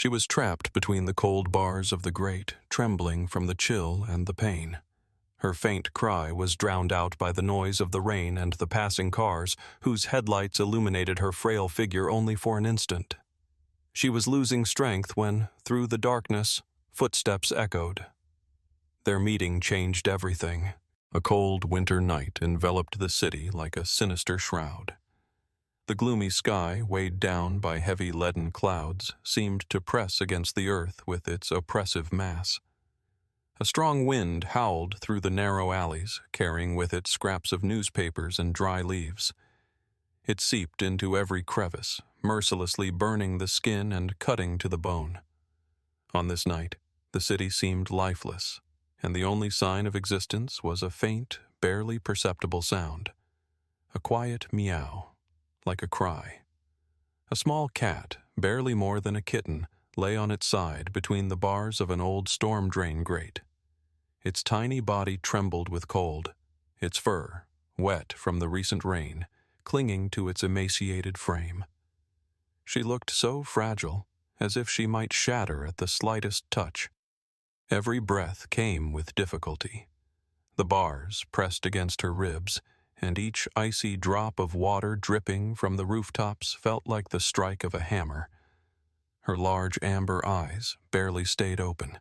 She was trapped between the cold bars of the grate, trembling from the chill and the pain. Her faint cry was drowned out by the noise of the rain and the passing cars, whose headlights illuminated her frail figure only for an instant. She was losing strength when, through the darkness, footsteps echoed. Their meeting changed everything. A cold winter night enveloped the city like a sinister shroud. The gloomy sky, weighed down by heavy leaden clouds, seemed to press against the earth with its oppressive mass. A strong wind howled through the narrow alleys, carrying with it scraps of newspapers and dry leaves. It seeped into every crevice, mercilessly burning the skin and cutting to the bone. On this night, the city seemed lifeless, and the only sign of existence was a faint, barely perceptible sound. A quiet meow, like a cry. A small cat, barely more than a kitten, lay on its side between the bars of an old storm drain grate. Its tiny body trembled with cold, its fur, wet from the recent rain, clinging to its emaciated frame. She looked so fragile, as if she might shatter at the slightest touch. Every breath came with difficulty. The bars pressed against her ribs, and each icy drop of water dripping from the rooftops felt like the strike of a hammer. Her large amber eyes barely stayed open.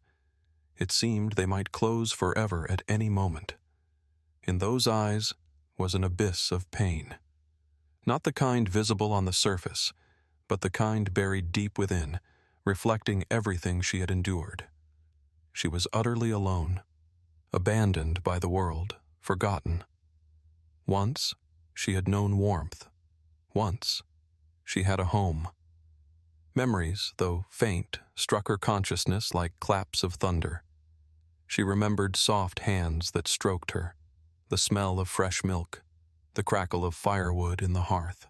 It seemed they might close forever at any moment. In those eyes was an abyss of pain. Not the kind visible on the surface, but the kind buried deep within, reflecting everything she had endured. She was utterly alone, abandoned by the world, forgotten. Once, she had known warmth. Once, she had a home. Memories, though faint, struck her consciousness like claps of thunder. She remembered soft hands that stroked her, the smell of fresh milk, the crackle of firewood in the hearth.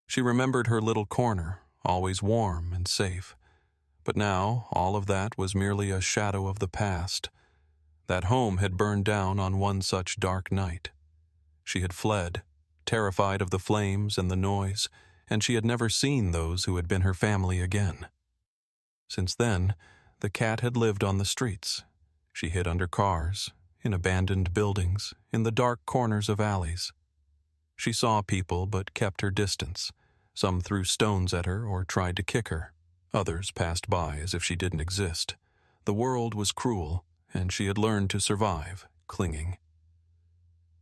She remembered her little corner, always warm and safe. But now, all of that was merely a shadow of the past. That home had burned down on one such dark night. She had fled, terrified of the flames and the noise, and she had never seen those who had been her family again. Since then, the cat had lived on the streets. She hid under cars, in abandoned buildings, in the dark corners of alleys. She saw people but kept her distance. Some threw stones at her or tried to kick her. Others passed by as if she didn't exist. The world was cruel, and she had learned to survive, clinging.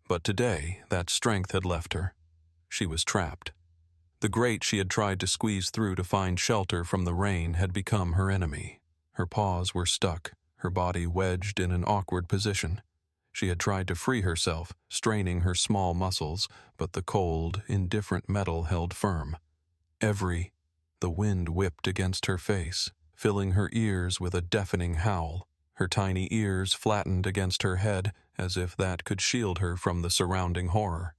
But today, that strength had left her. She was trapped. The grate she had tried to squeeze through to find shelter from the rain had become her enemy. Her paws were stuck, her body wedged in an awkward position. She had tried to free herself, straining her small muscles, but the cold, indifferent metal held firm. The wind whipped against her face, filling her ears with a deafening howl. Her tiny ears flattened against her head, as if that could shield her from the surrounding horror.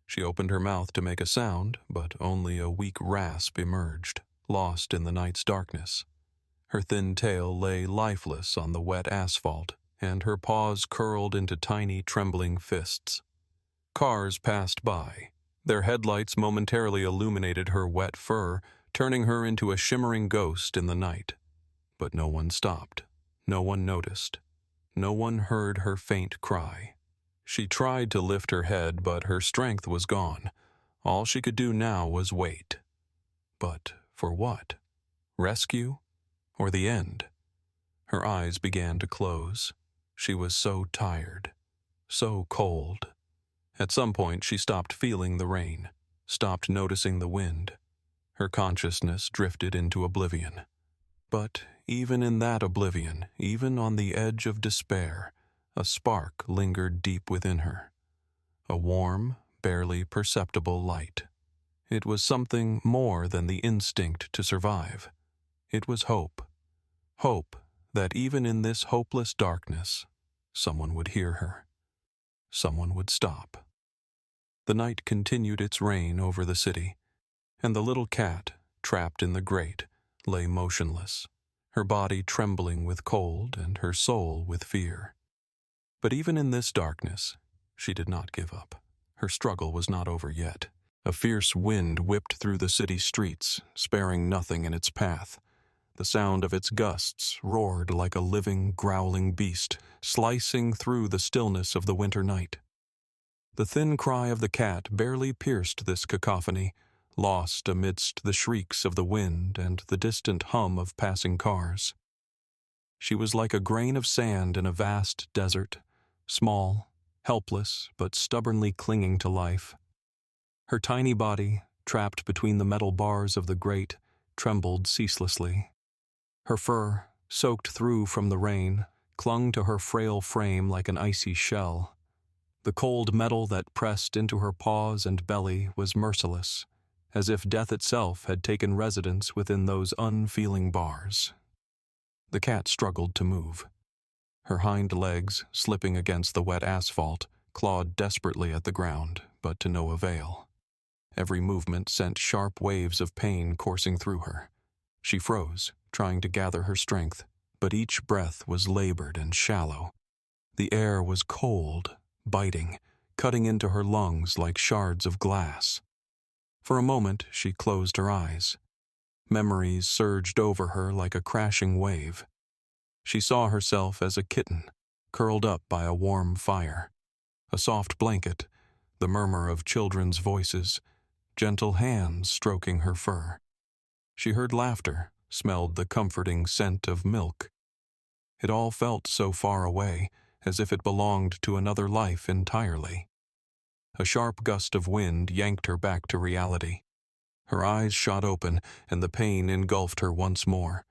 She opened her mouth to make a sound, but only a weak rasp emerged, lost in the night's darkness. Her thin tail lay lifeless on the wet asphalt, and her paws curled into tiny, trembling fists. Cars passed by. Their headlights momentarily illuminated her wet fur, turning her into a shimmering ghost in the night. But no one stopped. No one noticed. No one heard her faint cry. She tried to lift her head, but her strength was gone. All she could do now was wait. But for what? Rescue? Or the end? Her eyes began to close. She was so tired, so cold. At some point, she stopped feeling the rain, stopped noticing the wind. Her consciousness drifted into oblivion. But even in that oblivion, even on the edge of despair, a spark lingered deep within her. A warm, barely perceptible light. It was something more than the instinct to survive. It was hope. Hope that even in this hopeless darkness, someone would hear her. Someone would stop. The night continued its reign over the city, and the little cat, trapped in the grate, lay motionless, her body trembling with cold and her soul with fear. But even in this darkness, she did not give up. Her struggle was not over yet. A fierce wind whipped through the city streets, sparing nothing in its path. The sound of its gusts roared like a living, growling beast, slicing through the stillness of the winter night. The thin cry of the cat barely pierced this cacophony, lost amidst the shrieks of the wind and the distant hum of passing cars. She was like a grain of sand in a vast desert, small, helpless, but stubbornly clinging to life. Her tiny body, trapped between the metal bars of the grate, trembled ceaselessly. Her fur, soaked through from the rain, clung to her frail frame like an icy shell. The cold metal that pressed into her paws and belly was merciless, as if death itself had taken residence within those unfeeling bars. The cat struggled to move. Her hind legs, slipping against the wet asphalt, clawed desperately at the ground, but to no avail. Every movement sent sharp waves of pain coursing through her. She froze, trying to gather her strength, but each breath was labored and shallow. The air was cold, biting, cutting into her lungs like shards of glass. For a moment, she closed her eyes. Memories surged over her like a crashing wave. She saw herself as a kitten, curled up by a warm fire. A soft blanket, the murmur of children's voices, gentle hands stroking her fur. She heard laughter, smelled the comforting scent of milk. It all felt so far away, as if it belonged to another life entirely. A sharp gust of wind yanked her back to reality. Her eyes shot open, and the pain engulfed her once more.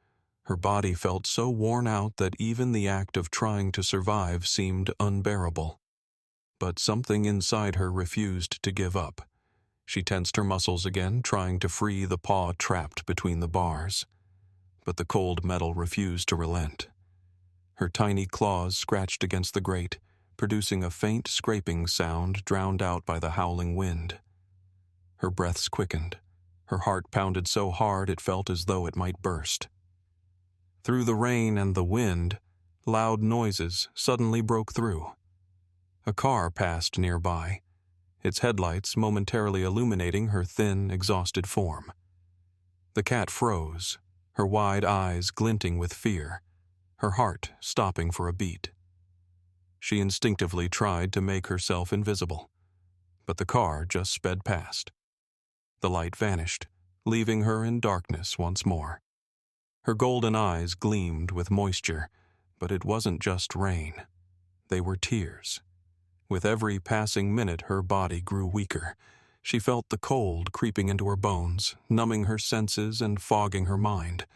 Her body felt so worn out that even the act of trying to survive seemed unbearable. But something inside her refused to give up. She tensed her muscles again, trying to free the paw trapped between the bars. But the cold metal refused to relent. Her tiny claws scratched against the grate, producing a faint scraping sound drowned out by the howling wind. Her breaths quickened. Her heart pounded so hard it felt as though it might burst. Through the rain and the wind, loud noises suddenly broke through. A car passed nearby, its headlights momentarily illuminating her thin, exhausted form. The cat froze, her wide eyes glinting with fear, her heart stopping for a beat. She instinctively tried to make herself invisible, but the car just sped past. The light vanished, leaving her in darkness once more. Her golden eyes gleamed with moisture, but it wasn't just rain. They were tears. With every passing minute, her body grew weaker. She felt the cold creeping into her bones, numbing her senses and fogging her mind.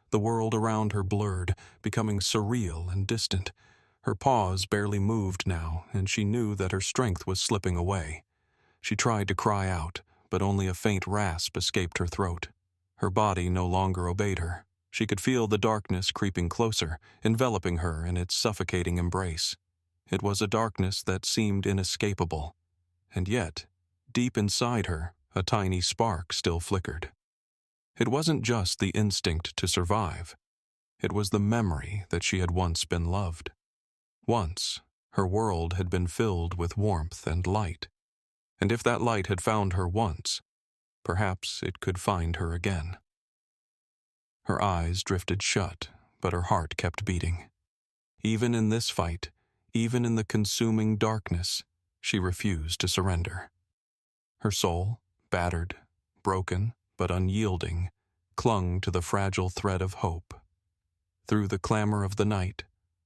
The world around her blurred, becoming surreal and distant. Her paws barely moved now, and she knew that her strength was slipping away. She tried to cry out, but only a faint rasp escaped her throat. Her body no longer obeyed her. She could feel the darkness creeping closer, enveloping her in its suffocating embrace. It was a darkness that seemed inescapable. And yet, deep inside her, a tiny spark still flickered. It wasn't just the instinct to survive. It was the memory that she had once been loved. Once, her world had been filled with warmth and light. And if that light had found her once, perhaps it could find her again. Her eyes drifted shut, but her heart kept beating. Even in this fight, even in the consuming darkness, she refused to surrender. Her soul, battered, broken, but unyielding, clung to the fragile thread of hope. Through the clamor of the night,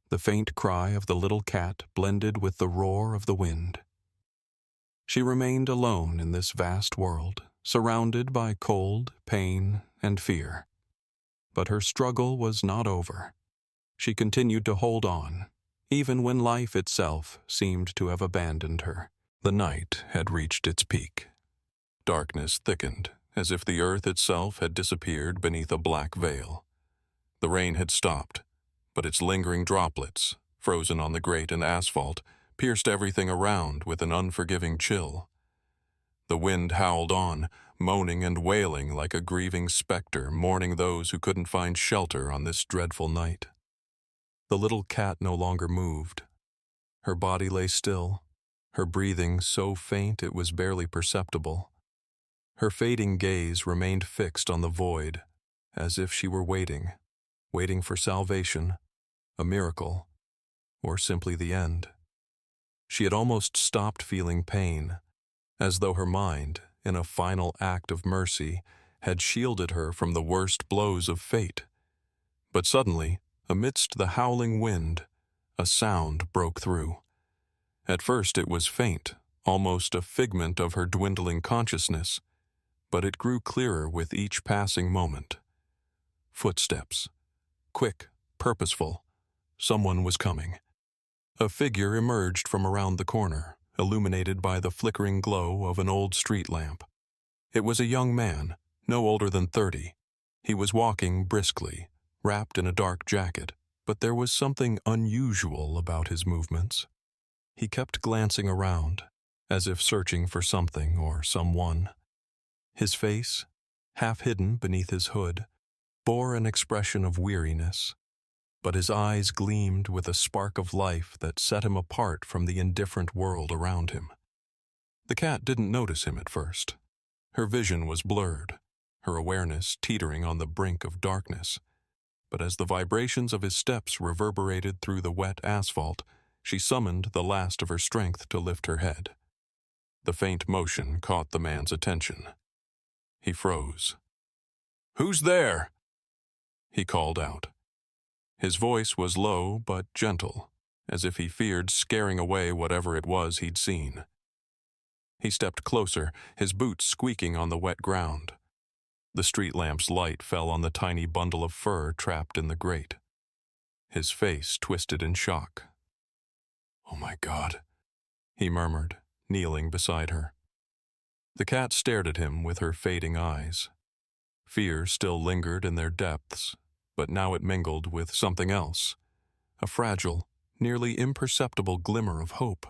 the faint cry of the little cat blended with the roar of the wind. She remained alone in this vast world, surrounded by cold, pain, and fear. But her struggle was not over. She continued to hold on, even when life itself seemed to have abandoned her. The night had reached its peak. Darkness thickened, as if the earth itself had disappeared beneath a black veil. The rain had stopped, but its lingering droplets, frozen on the grate and asphalt, pierced everything around with an unforgiving chill. The wind howled on, moaning and wailing like a grieving specter mourning those who couldn't find shelter on this dreadful night. The little cat no longer moved. Her body lay still, her breathing so faint it was barely perceptible. Her fading gaze remained fixed on the void, as if she were waiting, waiting for salvation, a miracle, or simply the end. She had almost stopped feeling pain, as though her mind, in a final act of mercy, had shielded her from the worst blows of fate. But suddenly, amidst the howling wind, a sound broke through. At first it was faint, almost a figment of her dwindling consciousness, but it grew clearer with each passing moment. Footsteps. Quick, purposeful. Someone was coming. A figure emerged from around the corner, illuminated by the flickering glow of an old street lamp. It was a young man, no older than 30. He was walking briskly, wrapped in a dark jacket, but there was something unusual about his movements. He kept glancing around, as if searching for something or someone. His face, half hidden beneath his hood, bore an expression of weariness, but his eyes gleamed with a spark of life that set him apart from the indifferent world around him. The cat didn't notice him at first. Her vision was blurred, her awareness teetering on the brink of darkness. But as the vibrations of his steps reverberated through the wet asphalt, she summoned the last of her strength to lift her head. The faint motion caught the man's attention. He froze. "Who's there?" he called out. His voice was low but gentle, as if he feared scaring away whatever it was he'd seen. He stepped closer, his boots squeaking on the wet ground. The street lamp's light fell on the tiny bundle of fur trapped in the grate. His face twisted in shock. "Oh my God," he murmured, kneeling beside her. The cat stared at him with her fading eyes. Fear still lingered in their depths, but now it mingled with something else, a fragile, nearly imperceptible glimmer of hope.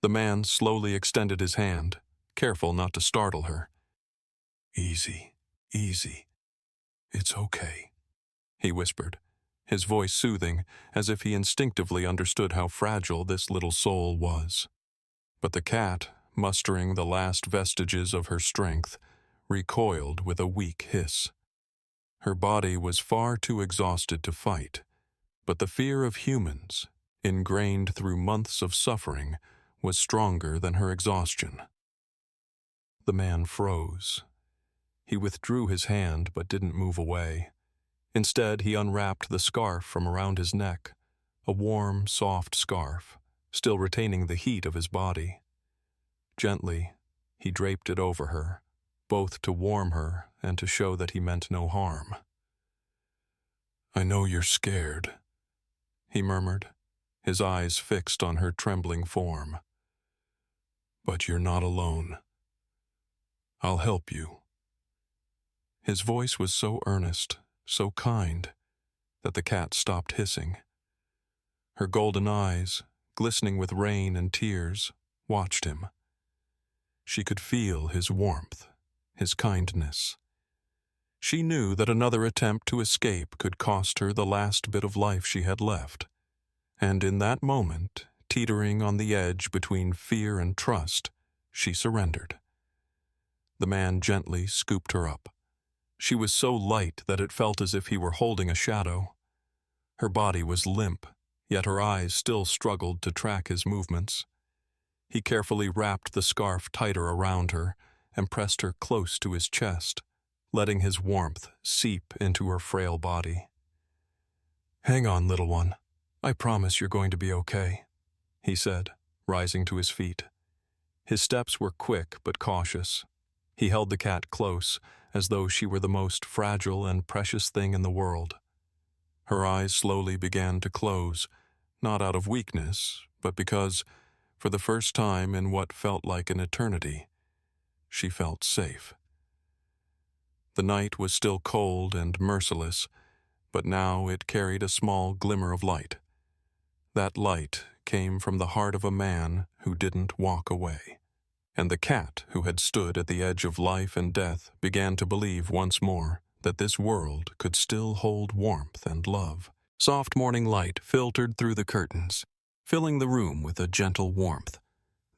The man slowly extended his hand, careful not to startle her. "Easy, easy. It's okay," he whispered, his voice soothing, as if he instinctively understood how fragile this little soul was. But the cat, mustering the last vestiges of her strength, recoiled with a weak hiss. Her body was far too exhausted to fight, but the fear of humans, ingrained through months of suffering, was stronger than her exhaustion. The man froze. He withdrew his hand but didn't move away. Instead, he unwrapped the scarf from around his neck, a warm, soft scarf, still retaining the heat of his body. Gently, he draped it over her, both to warm her and to show that he meant no harm. "I know you're scared," he murmured, his eyes fixed on her trembling form. "But you're not alone. I'll help you." His voice was so earnest, so kind, that the cat stopped hissing. Her golden eyes, glistening with rain and tears, watched him. She could feel his warmth, his kindness. She knew that another attempt to escape could cost her the last bit of life she had left, and in that moment, teetering on the edge between fear and trust, she surrendered. The man gently scooped her up. She was so light that it felt as if he were holding a shadow. Her body was limp, yet her eyes still struggled to track his movements. He carefully wrapped the scarf tighter around her and pressed her close to his chest, letting his warmth seep into her frail body. "Hang on, little one. I promise you're going to be okay," he said, rising to his feet. His steps were quick but cautious. He held the cat close, as though she were the most fragile and precious thing in the world. Her eyes slowly began to close, not out of weakness, but because, for the first time in what felt like an eternity, she felt safe. The night was still cold and merciless, but now it carried a small glimmer of light. That light came from the heart of a man who didn't walk away. And the cat who had stood at the edge of life and death began to believe once more that this world could still hold warmth and love. Soft morning light filtered through the curtains, filling the room with a gentle warmth.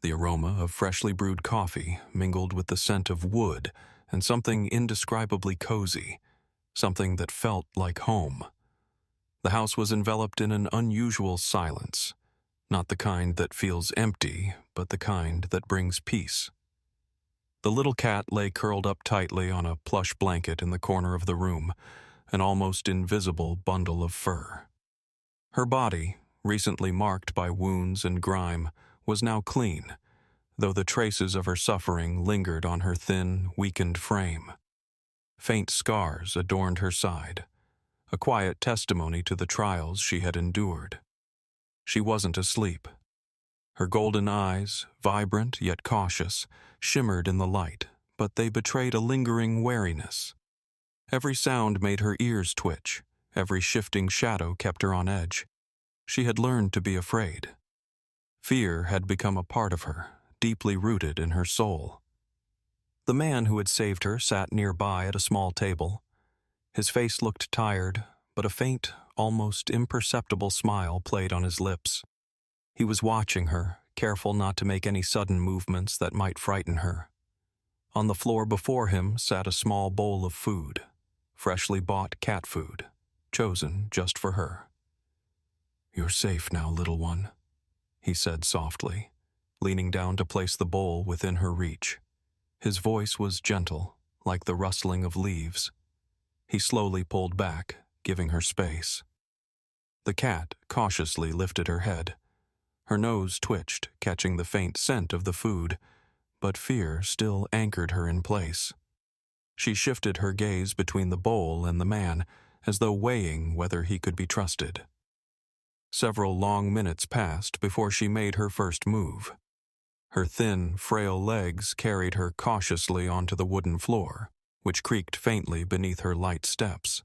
The aroma of freshly brewed coffee mingled with the scent of wood and something indescribably cozy, something that felt like home. The house was enveloped in an unusual silence, not the kind that feels empty, but the kind that brings peace. The little cat lay curled up tightly on a plush blanket in the corner of the room, an almost invisible bundle of fur. Her body, recently marked by wounds and grime, was now clean, though the traces of her suffering lingered on her thin, weakened frame. Faint scars adorned her side, a quiet testimony to the trials she had endured. She wasn't asleep. Her golden eyes, vibrant yet cautious, shimmered in the light, but they betrayed a lingering wariness. Every sound made her ears twitch, every shifting shadow kept her on edge. She had learned to be afraid. Fear had become a part of her, deeply rooted in her soul. The man who had saved her sat nearby at a small table. His face looked tired, but a faint, almost imperceptible smile played on his lips. He was watching her, careful not to make any sudden movements that might frighten her. On the floor before him sat a small bowl of food, freshly bought cat food, chosen just for her. "You're safe now, little one," he said softly, leaning down to place the bowl within her reach. His voice was gentle, like the rustling of leaves. He slowly pulled back, giving her space. The cat cautiously lifted her head. Her nose twitched, catching the faint scent of the food, but fear still anchored her in place. She shifted her gaze between the bowl and the man, as though weighing whether he could be trusted. Several long minutes passed before she made her first move. Her thin, frail legs carried her cautiously onto the wooden floor, which creaked faintly beneath her light steps.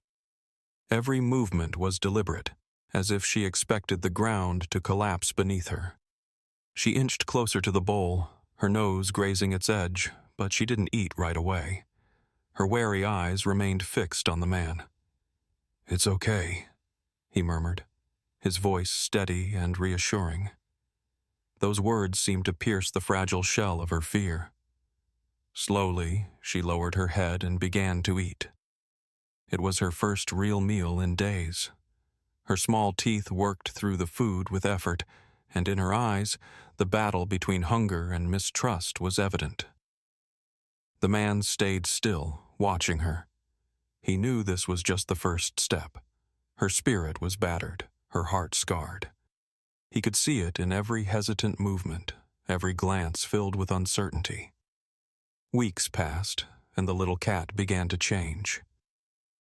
Every movement was deliberate, as if she expected the ground to collapse beneath her. She inched closer to the bowl, her nose grazing its edge, but she didn't eat right away. Her wary eyes remained fixed on the man. "It's okay," he murmured, his voice steady and reassuring. Those words seemed to pierce the fragile shell of her fear. Slowly, she lowered her head and began to eat. It was her first real meal in days. Her small teeth worked through the food with effort, and in her eyes, the battle between hunger and mistrust was evident. The man stayed still, watching her. He knew this was just the first step. Her spirit was battered, her heart scarred. He could see it in every hesitant movement, every glance filled with uncertainty. Weeks passed, and the little cat began to change.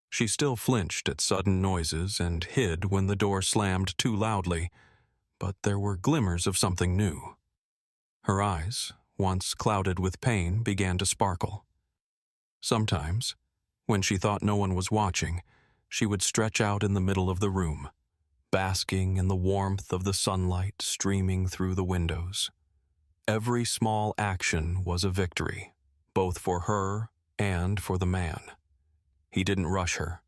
She still flinched at sudden noises and hid when the door slammed too loudly, but there were glimmers of something new. Her eyes, once clouded with pain, began to sparkle. Sometimes, when she thought no one was watching, she would stretch out in the middle of the room, basking in the warmth of the sunlight streaming through the windows. Every small action was a victory, both for her and for the man. He didn't rush her.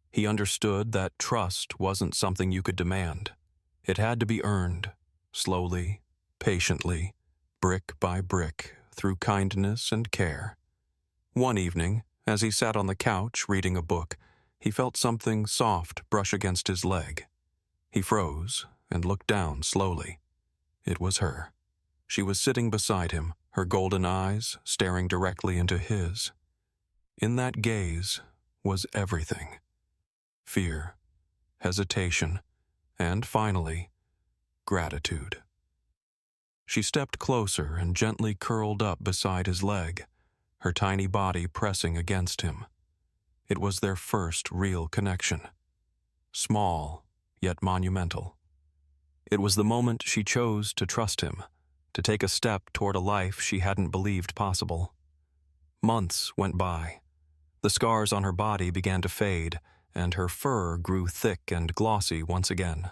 He understood that trust wasn't something you could demand. It had to be earned, slowly, patiently, brick by brick, through kindness and care. One evening, as he sat on the couch reading a book, he felt something soft brush against his leg. He froze and looked down slowly. It was her. She was sitting beside him, her golden eyes staring directly into his. In that gaze was everything: fear, hesitation, and finally, gratitude. She stepped closer and gently curled up beside his leg, her tiny body pressing against him. It was their first real connection. Small, yet monumental. It was the moment she chose to trust him, to take a step toward a life she hadn't believed possible. Months went by. The scars on her body began to fade, and her fur grew thick and glossy once again.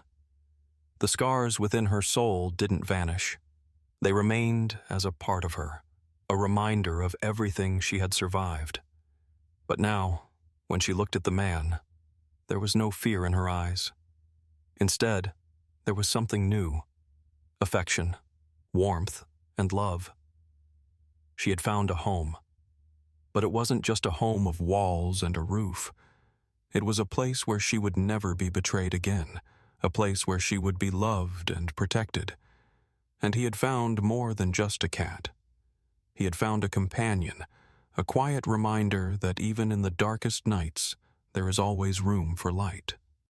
The scars within her soul didn't vanish. They remained as a part of her, a reminder of everything she had survived. But now, when she looked at the man, there was no fear in her eyes. Instead, there was something new: affection, warmth, and love. She had found a home. But it wasn't just a home of walls and a roof. It was a place where she would never be betrayed again, a place where she would be loved and protected. And he had found more than just a cat. He had found a companion, a quiet reminder that even in the darkest nights, there is always room for light.